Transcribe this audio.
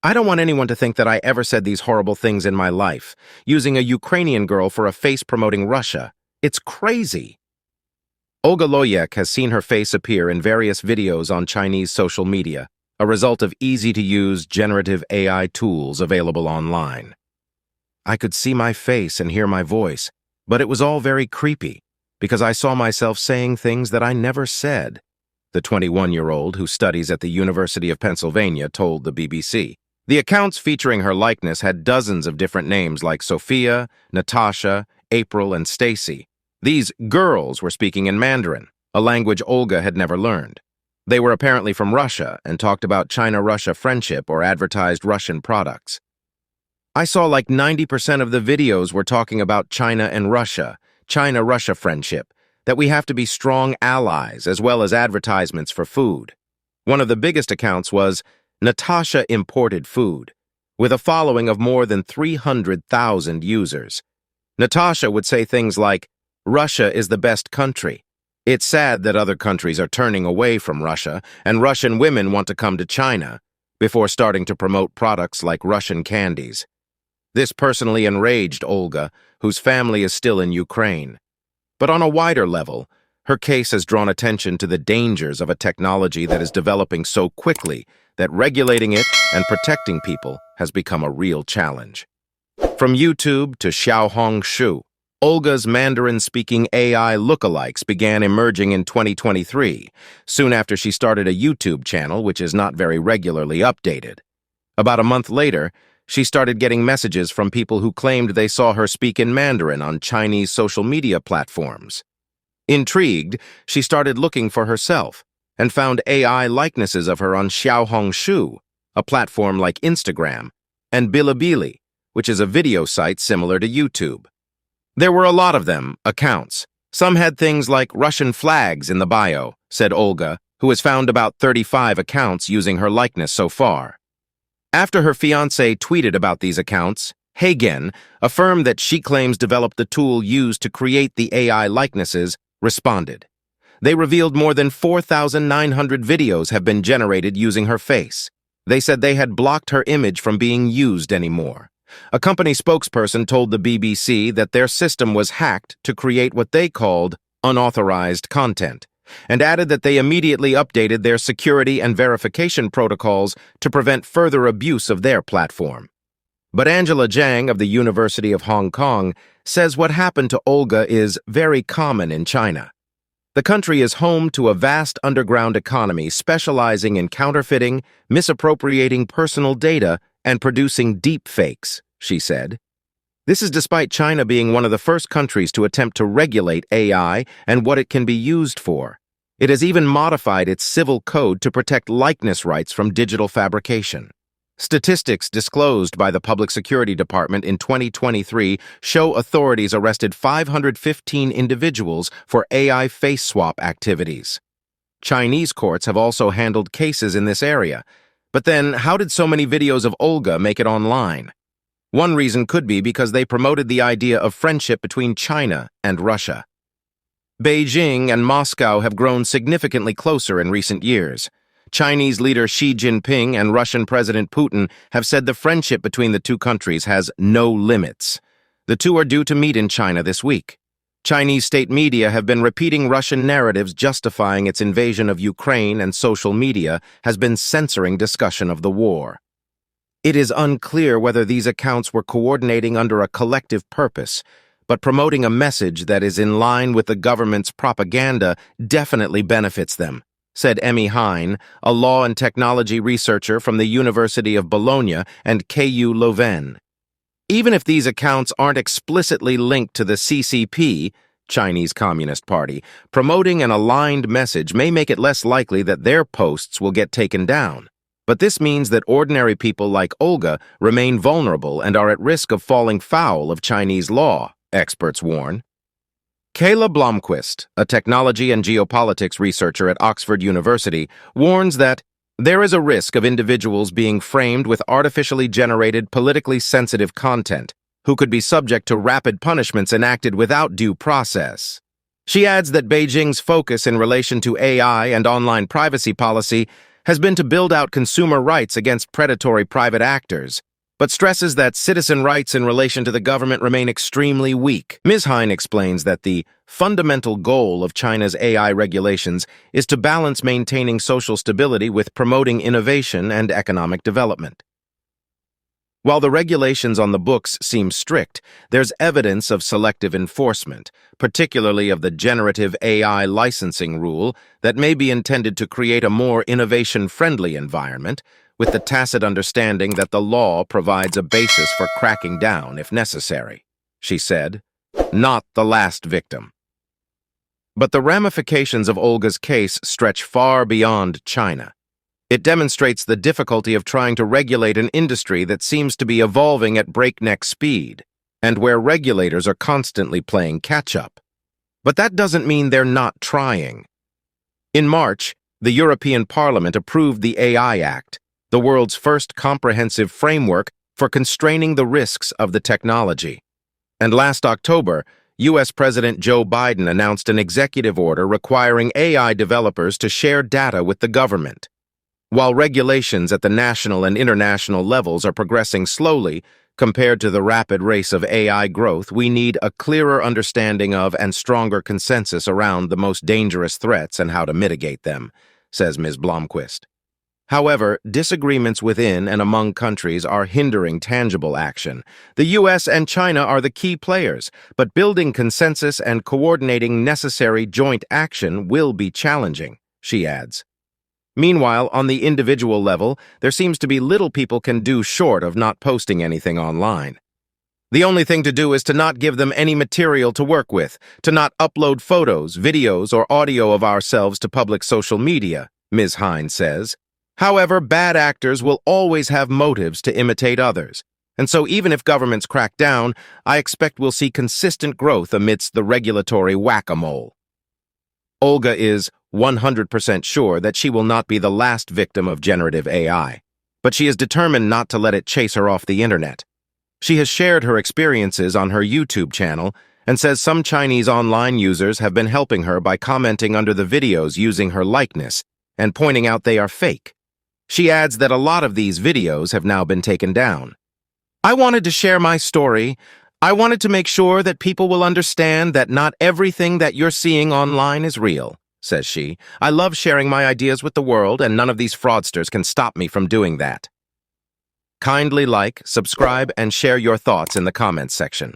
I don't want anyone to think that I ever said these horrible things in my life, using a Ukrainian girl for a face promoting Russia. It's crazy. Olga Loyek has seen her face appear in various videos on Chinese social media, a result of easy-to-use generative AI tools available online. I could see my face and hear my voice, but it was all very creepy, because I saw myself saying things that I never said, the 21-year-old who studies at the University of Pennsylvania told the BBC. The accounts featuring her likeness had dozens of different names like Sophia, Natasha, April, and Stacy. These girls were speaking in Mandarin, a language Olga had never learned. They were apparently from Russia and talked about China-Russia friendship or advertised Russian products. I saw like 90% of the videos were talking about China and Russia, China-Russia friendship, that we have to be strong allies as well as advertisements for food. One of the biggest accounts was Natasha Imported Food, with a following of more than 300,000 users. Natasha would say things like, "Russia is the best country. It's sad that other countries are turning away from Russia and Russian women want to come to China," before starting to promote products like Russian candies. This personally enraged Olga, whose family is still in Ukraine. But on a wider level, her case has drawn attention to the dangers of a technology that is developing so quickly that regulating it and protecting people has become a real challenge. From YouTube to Xiaohongshu, Olga's Mandarin-speaking AI lookalikes began emerging in 2023, soon after she started a YouTube channel which is not very regularly updated. About a month later, she started getting messages from people who claimed they saw her speak in Mandarin on Chinese social media platforms. Intrigued, she started looking for herself and found AI likenesses of her on Xiaohongshu, a platform like Instagram, and Bilibili, which is a video site similar to YouTube. There were a lot of them, accounts. Some had things like Russian flags in the bio, said Olga, who has found about 35 accounts using her likeness so far. After her fiancé tweeted about these accounts, Hagen, a firm that she claims developed the tool used to create the AI likenesses, responded. They revealed more than 4,900 videos have been generated using her face. They said they had blocked her image from being used anymore. A company spokesperson told the BBC that their system was hacked to create what they called unauthorized content, and added that they immediately updated their security and verification protocols to prevent further abuse of their platform. But Angela Zhang of the University of Hong Kong says what happened to Olga is very common in China. The country is home to a vast underground economy specializing in counterfeiting, misappropriating personal data, and producing deep fakes, she said. This is despite China being one of the first countries to attempt to regulate AI and what it can be used for. It has even modified its civil code to protect likeness rights from digital fabrication. Statistics disclosed by the Public Security Department in 2023 show authorities arrested 515 individuals for AI face swap activities. Chinese courts have also handled cases in this area. But then, how did so many videos of Olga make it online? One reason could be because they promoted the idea of friendship between China and Russia. Beijing and Moscow have grown significantly closer in recent years. Chinese leader Xi Jinping and Russian President Putin have said the friendship between the two countries has no limits. The two are due to meet in China this week. Chinese state media have been repeating Russian narratives justifying its invasion of Ukraine, and social media has been censoring discussion of the war. It is unclear whether these accounts were coordinating under a collective purpose, but promoting a message that is in line with the government's propaganda definitely benefits them, said Emmy Hein, a law and technology researcher from the University of Bologna and KU Leuven. Even if these accounts aren't explicitly linked to the CCP, Chinese Communist Party, promoting an aligned message may make it less likely that their posts will get taken down. But this means that ordinary people like Olga remain vulnerable and are at risk of falling foul of Chinese law, experts warn. Kayla Blomquist, a technology and geopolitics researcher at Oxford University, warns that there is a risk of individuals being framed with artificially generated, politically sensitive content, who could be subject to rapid punishments enacted without due process. She adds that Beijing's focus in relation to AI and online privacy policy has been to build out consumer rights against predatory private actors, but stresses that citizen rights in relation to the government remain extremely weak. Ms. Hein explains that the fundamental goal of China's AI regulations is to balance maintaining social stability with promoting innovation and economic development. While the regulations on the books seem strict, there's evidence of selective enforcement, particularly of the generative AI licensing rule that may be intended to create a more innovation-friendly environment, with the tacit understanding that the law provides a basis for cracking down if necessary. She said, "Not the last victim." But the ramifications of Olga's case stretch far beyond China. It demonstrates the difficulty of trying to regulate an industry that seems to be evolving at breakneck speed, and where regulators are constantly playing catch-up. But that doesn't mean they're not trying. In March, the European Parliament approved the AI Act, the world's first comprehensive framework for constraining the risks of the technology. And last October, U.S. President Joe Biden announced an executive order requiring AI developers to share data with the government. While regulations at the national and international levels are progressing slowly compared to the rapid race of AI growth, we need a clearer understanding of and stronger consensus around the most dangerous threats and how to mitigate them, says Ms. Blomquist. However, disagreements within and among countries are hindering tangible action. The U.S. and China are the key players, but building consensus and coordinating necessary joint action will be challenging, she adds. Meanwhile, on the individual level, there seems to be little people can do short of not posting anything online. The only thing to do is to not give them any material to work with, to not upload photos, videos, or audio of ourselves to public social media, Ms. Hein says. However, bad actors will always have motives to imitate others, and so even if governments crack down, I expect we'll see consistent growth amidst the regulatory whack-a-mole. Olga is 100% sure that she will not be the last victim of generative AI, but she is determined not to let it chase her off the internet. She has shared her experiences on her YouTube channel and says some Chinese online users have been helping her by commenting under the videos using her likeness and pointing out they are fake. She adds that a lot of these videos have now been taken down. "I wanted to share my story. I wanted to make sure that people will understand that not everything that you're seeing online is real," says she. "I love sharing my ideas with the world, and none of these fraudsters can stop me from doing that." Kindly like, subscribe, and share your thoughts in the comments section.